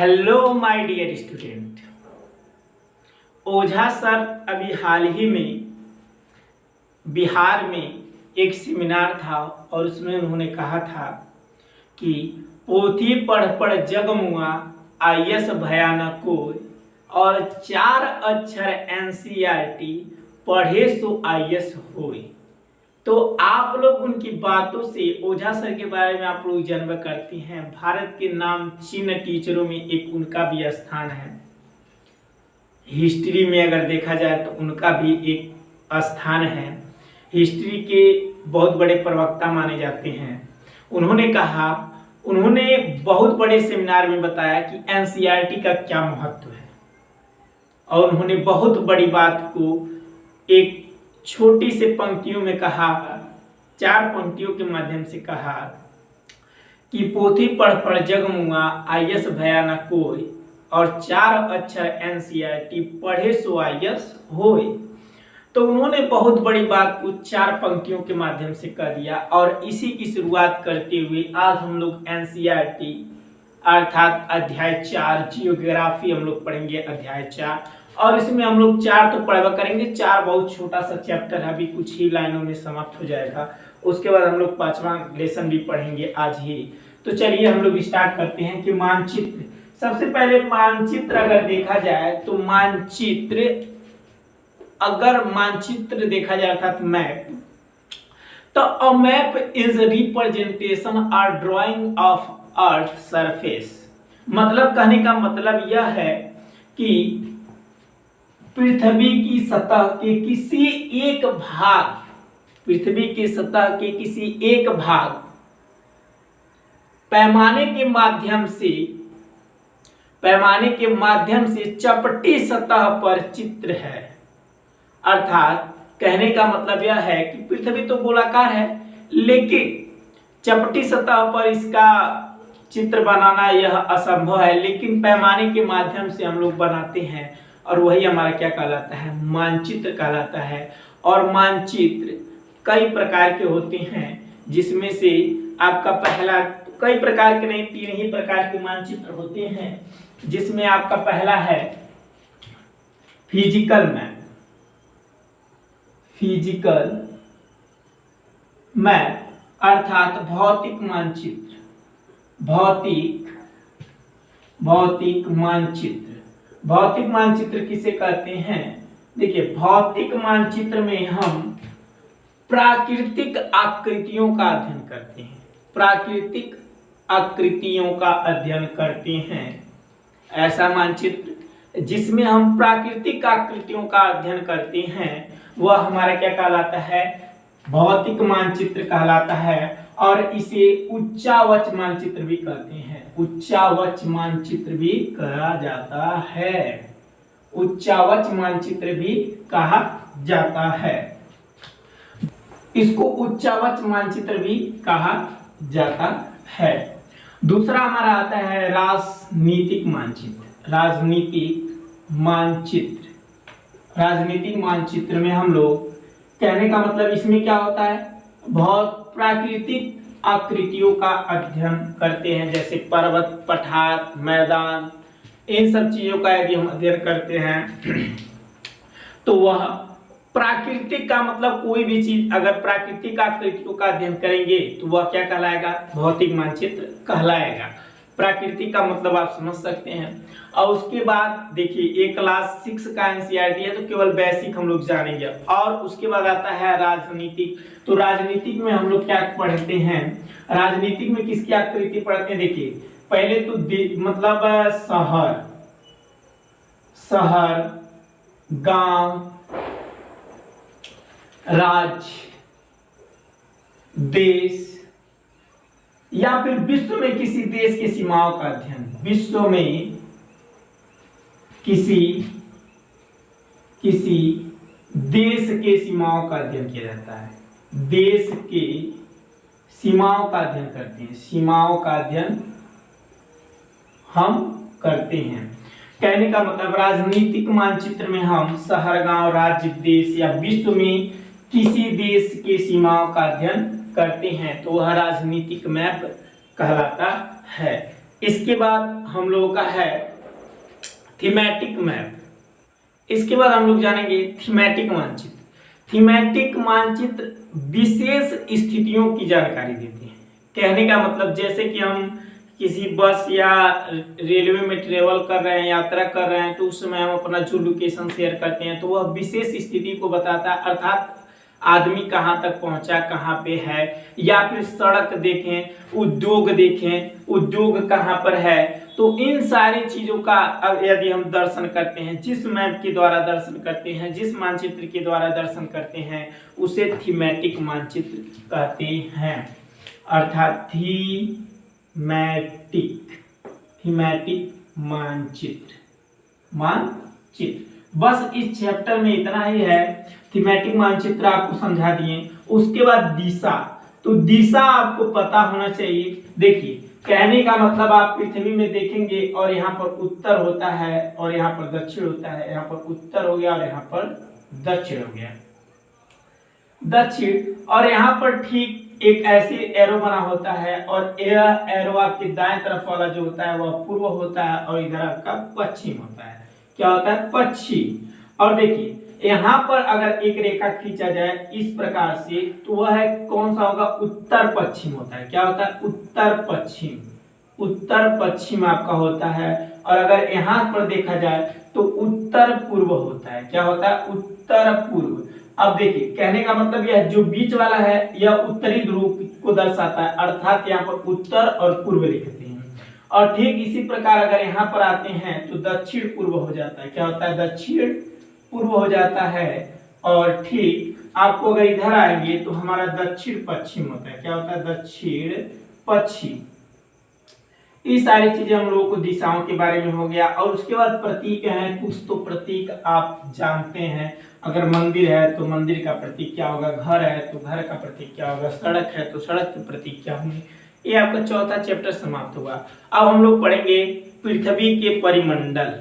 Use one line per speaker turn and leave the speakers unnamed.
Hello my dear student. Ojha sir अभी हाल ही में बिहार में एक सेमिनार था और उसमें उन्होंने कहा था कि पोथी पढ़ पढ़ जग मुआ आयस भयानक कोय और 4 अक्षर एनसीईआरटी पढ़े सो आयस होय। तो आप लोग उनकी बातों से ओझा सर के बारे में आप लोग जन्म करते हैं। भारत के नामचीन टीचरों में एक उनका भी स्थान है। हिस्ट्री में अगर देखा जाए तो उनका भी एक स्थान है। हिस्ट्री के बहुत बड़े प्रवक्ता माने जाते हैं। उन्होंने बहुत बड़े सेमिनार में बताया कि एनसीईआरटी का क्या महत्व है और उन्होंने बहुत बड़ी बात को एक छोटी से पंक्तियों में कहा, 4 पंक्तियों के माध्यम से कहा कि पोथी पढ़ पढ़ जग मुआ आयस भयानक कोय और 4 अक्षर एनसीईआरटी पढ़े सो आयस होय। तो उन्होंने बहुत बड़ी बात को 4 पंक्तियों के माध्यम से कह दिया और इसी की शुरुआत करते हुए आज हम लोग एनसीईआरटी अर्थात अध्याय 4 जियोग्राफी हम लोग पढ़ेंगे। अध्याय 4 और इसमें हम लोग 4 तो पढ़वा करेंगे। 4 बहुत छोटा सा चैप्टर है, अभी कुछ ही लाइनों में समाप्त हो जाएगा। उसके बाद हम लोग 5वां लेसन भी पढ़ेंगे आज ही। तो चलिए हम लोग स्टार्ट करते हैं कि मानचित्र। सबसे पहले मानचित्र अगर देखा जाए तो मानचित्र देखा जाए अर्थात मैप, तो अ मैप इज रिप्रेजेंटेशन और ड्राइंग ऑफ अर्थ सरफेस। मतलब कहने का मतलब यह है कि पृथ्वी की सतह के किसी एक भाग पैमाने के माध्यम से चपटी सतह पर चित्र है। अर्थात कहने का मतलब यह है कि पृथ्वी तो गोलाकार है लेकिन चपटी सतह पर इसका चित्र बनाना यह असंभव है, लेकिन पैमाने के माध्यम से हम लोग बनाते हैं और वही हमारा क्या कहलाता है, मानचित्र कहलाता है। और मानचित्र कई प्रकार के होते हैं, जिसमें से आपका पहला, कई प्रकार के नहीं 3 ही प्रकार के मानचित्र होते हैं, जिसमें आपका पहला है फिजिकल मैप अर्थात भौतिक मानचित्र। भौतिक मानचित्र किसे कहते हैं? देखिए, भौतिक मानचित्र में हम प्राकृतिक आकृतियों का अध्ययन करते हैं। ऐसा मानचित्र जिसमें हम प्राकृतिक आकृतियों का अध्ययन करते हैं वह हमारा क्या कहलाता है, भौतिक मानचित्र कहलाता है। और इसे उच्चावच मानचित्र भी कहते हैं। उच्चावच मानचित्र भी कहा जाता है। इसको उच्चावच मानचित्र भी कहा जाता है। दूसरा हमारा आता है राजनीतिक मानचित्र में हम लोग, कहने का मतलब इसमें क्या होता है, बहुत प्राकृतिक आकृतियों का अध्ययन करते हैं, जैसे पर्वत, पठार, मैदान, इन सब चीजों का यदि हम अध्ययन करते हैं तो वह प्राकृतिक का मतलब कोई भी चीज अगर प्राकृतिक आकृतियों का अध्ययन करेंगे तो वह क्या कहलाएगा, भौतिक मानचित्र कहलाएगा। प्राकृतिक का मतलब आप समझ सकते हैं। और उसके बाद देखिए, एक क्लास 6 का एनसीईआरटी है तो केवल बेसिक हम लोग जानेंगे। और उसके बाद आता है राजनीतिक। तो राजनीतिक में हम लोग क्या पढ़ते हैं, राजनीतिक में किसकी आकृति पढ़ते हैं? देखिए, पहले तो मतलब शहर, गांव, राज्य, देश या फिर विश्व में किसी देश की सीमाओं का अध्ययन। विश्व में किसी देश के सीमाओं का अध्ययन किया जाता है। देश के सीमाओं का अध्ययन करते हैं। सीमाओं का अध्ययन हम करते हैं। कहने का मतलब राजनीतिक मानचित्र में हम शहर, गांव, राज्य, देश या विश्व में किसी देश के सीमाओं का अध्ययन करते हैं, तो वह राजनीतिक मैप कहलाता है। इसके बाद हम लोगों का है थीमेटिक मैप। इसके बाद हम लोग जानेंगे थीमेटिक मानचित्र। थीमेटिक मानचित्र विशेष स्थितियों की जानकारी देते हैं। कहने का मतलब जैसे कि हम किसी बस या रेलवे में ट्रेवल कर रहे हैं, यात्रा कर रहे हैं, तो उस समय हम अपना जो लोकेशन शेयर करते हैं तो वह विशेष स्थिति को बताता है, अर्थात आदमी कहाँ तक पहुंचा, कहाँ पे है, या फिर सड़क देखें, उद्योग देखें, उद्योग कहाँ पर है। तो इन सारी चीजों का यदि हम दर्शन करते हैं, जिस मैप के द्वारा दर्शन करते हैं, जिस मानचित्र के द्वारा दर्शन करते हैं, उसे थीमेटिक मानचित्र कहते हैं। अर्थात थीमेटिक मानचित्र। बस इस चैप्टर में इतना ही है। थीमेटिक मानचित्र आपको समझा दिए। उसके बाद दिशा, तो दिशा आपको पता होना चाहिए। देखिए, कहने का मतलब आप पृथ्वी में देखेंगे और यहाँ पर उत्तर होता है और यहाँ पर दक्षिण होता है, यहाँ पर उत्तर हो गया और यहाँ पर दक्षिण हो गया, दक्षिण। और यहाँ पर ठीक एक ऐसे एरो बना होता है और यह एरो आपके दाएं तरफ वाला जो होता है वह पूर्व होता है और इधर आपका पश्चिम होता है। क्या होता है? पश्चिम। और देखिए यहाँ पर अगर एक रेखा खींचा जाए इस प्रकार से तो वह है कौन सा होगा? उत्तर पश्चिम होता है। क्या होता है? उत्तर पश्चिम। उत्तर पश्चिम आपका होता है। और अगर यहाँ पर देखा जाए तो उत्तर पूर्व होता है। क्या होता है? उत्तर पूर्व। अब देखिए, कहने का मतलब यह जो बीच वाला है यह उत्तरी ध्रुव को दर्शाता है, अर्थात यहाँ पर उत्तर और पूर्व लिखते हैं। और ठीक इसी प्रकार अगर यहाँ पर आते हैं तो दक्षिण पूर्व हो जाता है। क्या होता है? दक्षिण पूर्व हो जाता है। और ठीक आपको अगर इधर आएंगे तो हमारा दक्षिण पश्चिम होता है। क्या होता है? दक्षिण पश्चिम। ये सारी चीजें हम लोगों को दिशाओं के बारे में हो गया। और उसके बाद प्रतीक है, कुछ तो प्रतीक आप जानते हैं। अगर मंदिर है तो मंदिर का प्रतीक क्या होगा, घर है तो घर का प्रतीक क्या होगा, सड़क है तो सड़क के प्रतीक क्या होंगे। ये आपका चौथा चैप्टर समाप्त होगा। अब हम लोग पढ़ेंगे पृथ्वी के परिमंडल।